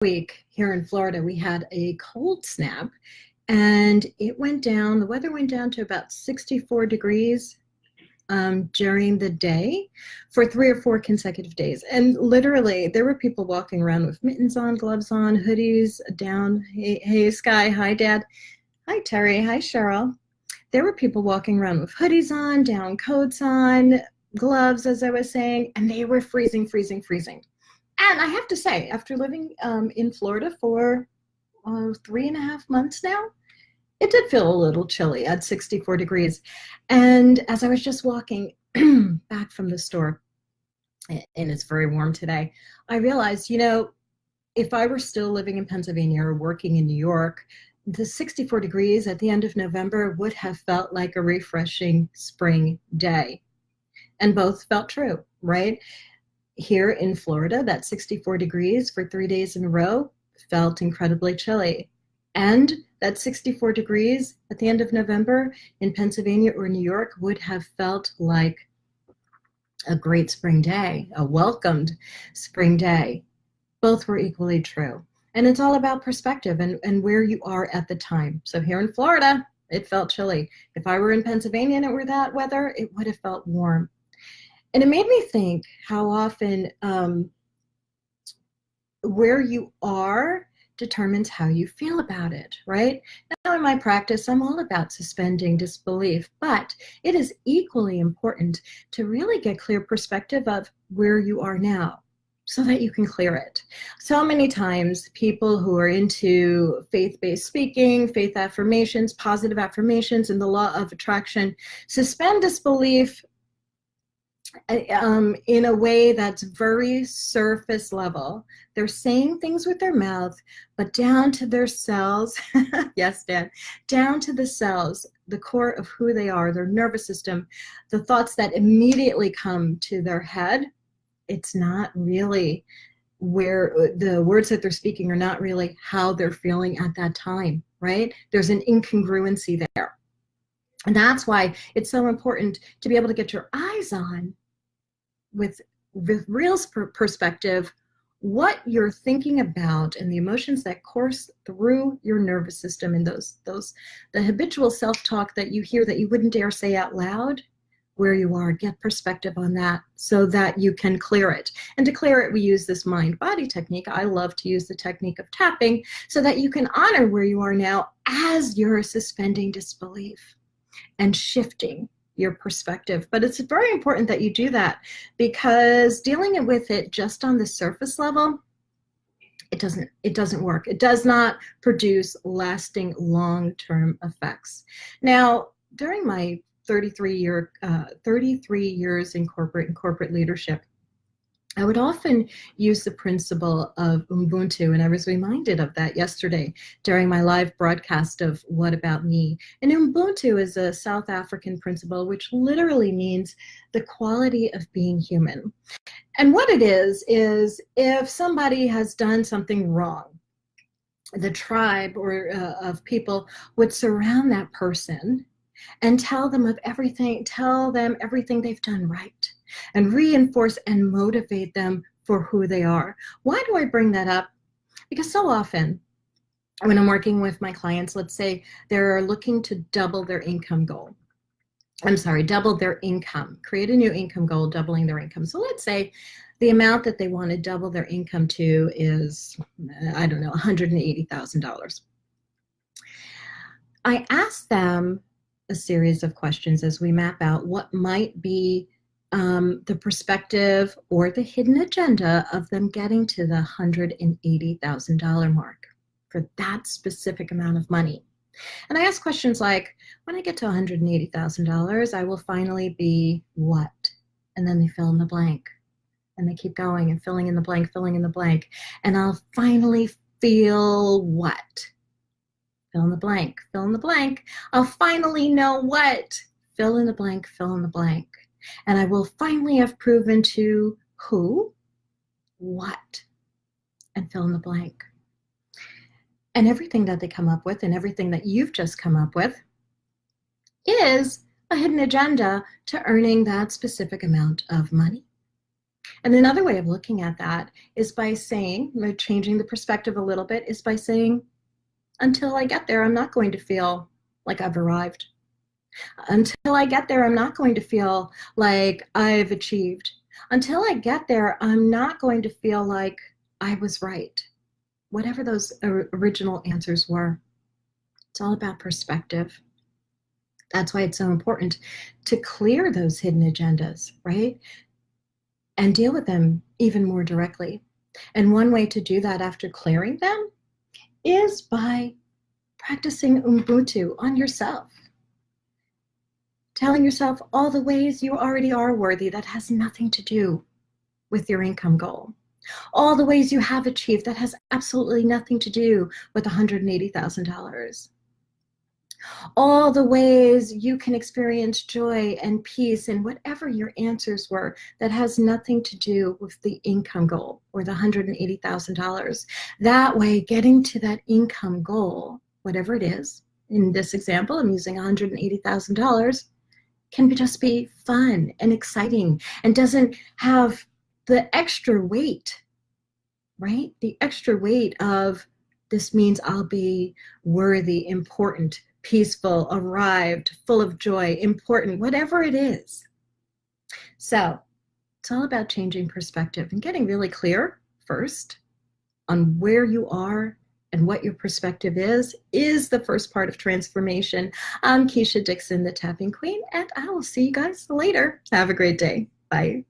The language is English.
week here in Florida, we had a cold snap, and the weather went down to about 64 degrees during the day for 3 or 4 consecutive days. And literally, there were people walking around with mittens on, gloves on, hoodies down. Hey, Sky. Hi, Dad. Hi, Terry. Hi, Cheryl. There were people walking around with hoodies on, down coats on, gloves, as I was saying, and they were freezing. And I have to say, after living in Florida for 3.5 months now, it did feel a little chilly at 64 degrees. And as I was just walking back from the store, and it's very warm today, I realized, if I were still living in Pennsylvania or working in New York, the 64 degrees at the end of November would have felt like a refreshing spring day. And both felt true, right? Here in Florida, that 64 degrees for 3 days in a row felt incredibly chilly. And that 64 degrees at the end of November in Pennsylvania or New York would have felt like a great spring day, a welcomed spring day. Both were equally true. And it's all about perspective and where you are at the time. So here in Florida, it felt chilly. If I were in Pennsylvania and it were that weather, it would have felt warm. And it made me think how often where you are determines how you feel about it, right? Now in my practice, I'm all about suspending disbelief, but it is equally important to really get clear perspective of where you are now so that you can clear it. So many times people who are into faith-based speaking, faith affirmations, positive affirmations, and the law of attraction suspend disbelief in a way that's very surface level. They're saying things with their mouth, but down to their cells, yes, Dad, down to the cells, the core of who they are, their nervous system, the thoughts that immediately come to their head, it's not really where the words that they're speaking are not really how they're feeling at that time, right? There's an incongruency there. And that's why it's so important to be able to get your eyes on with real perspective, what you're thinking about and the emotions that course through your nervous system and the habitual self-talk that you hear that you wouldn't dare say out loud, where you are, get perspective on that so that you can clear it. And to clear it, we use this mind-body technique. I love to use the technique of tapping so that you can honor where you are now as you're suspending disbelief and shifting your perspective. But it's very important that you do that, because dealing with it just on the surface level, it doesn't work. It does not produce lasting long-term effects. Now, during my 33 years in corporate leadership, I would often use the principle of Ubuntu, and I was reminded of that yesterday during my live broadcast of What About Me? And Ubuntu is a South African principle which literally means the quality of being human. And what it is if somebody has done something wrong, the tribe or of people would surround that person and tell them everything they've done right, and reinforce and motivate them for who they are. Why do I bring that up? Because so often when I'm working with my clients, let's say they're looking to double their income, create a new income goal, doubling their income. So let's say the amount that they want to double their income to is, I don't know, $180,000. I ask them a series of questions as we map out what might be the perspective or the hidden agenda of them getting to the $180,000 mark for that specific amount of money. And I ask questions like, when I get to $180,000, I will finally be what? And then they fill in the blank. And they keep going and filling in the blank. And I'll finally feel what? Fill in the blank. I'll finally know what? Fill in the blank. And I will finally have proven to who, what, and fill in the blank. And everything that they come up with and everything that you've just come up with is a hidden agenda to earning that specific amount of money. And another way of looking at that is by saying, changing the perspective a little bit, is by saying, until I get there, I'm not going to feel like I've arrived. Until I get there, I'm not going to feel like I've achieved. Until I get there, I'm not going to feel like I was right. Whatever those original answers were. It's all about perspective. That's why it's so important to clear those hidden agendas, right? And deal with them even more directly. And one way to do that after clearing them is by practicing Ubuntu on yourself. Telling yourself all the ways you already are worthy that has nothing to do with your income goal. All the ways you have achieved that has absolutely nothing to do with $180,000. All the ways you can experience joy and peace in whatever your answers were that has nothing to do with the income goal or the $180,000. That way, getting to that income goal, whatever it is, in this example, I'm using $180,000, can just be fun and exciting and doesn't have the extra weight, right? The extra weight of this means I'll be worthy, important, peaceful, arrived, full of joy, important, whatever it is. So it's all about changing perspective and getting really clear first on where you are and what your perspective is the first part of transformation. I'm Keisha Dixon, the Tapping Queen, and I will see you guys later. Have a great day. Bye.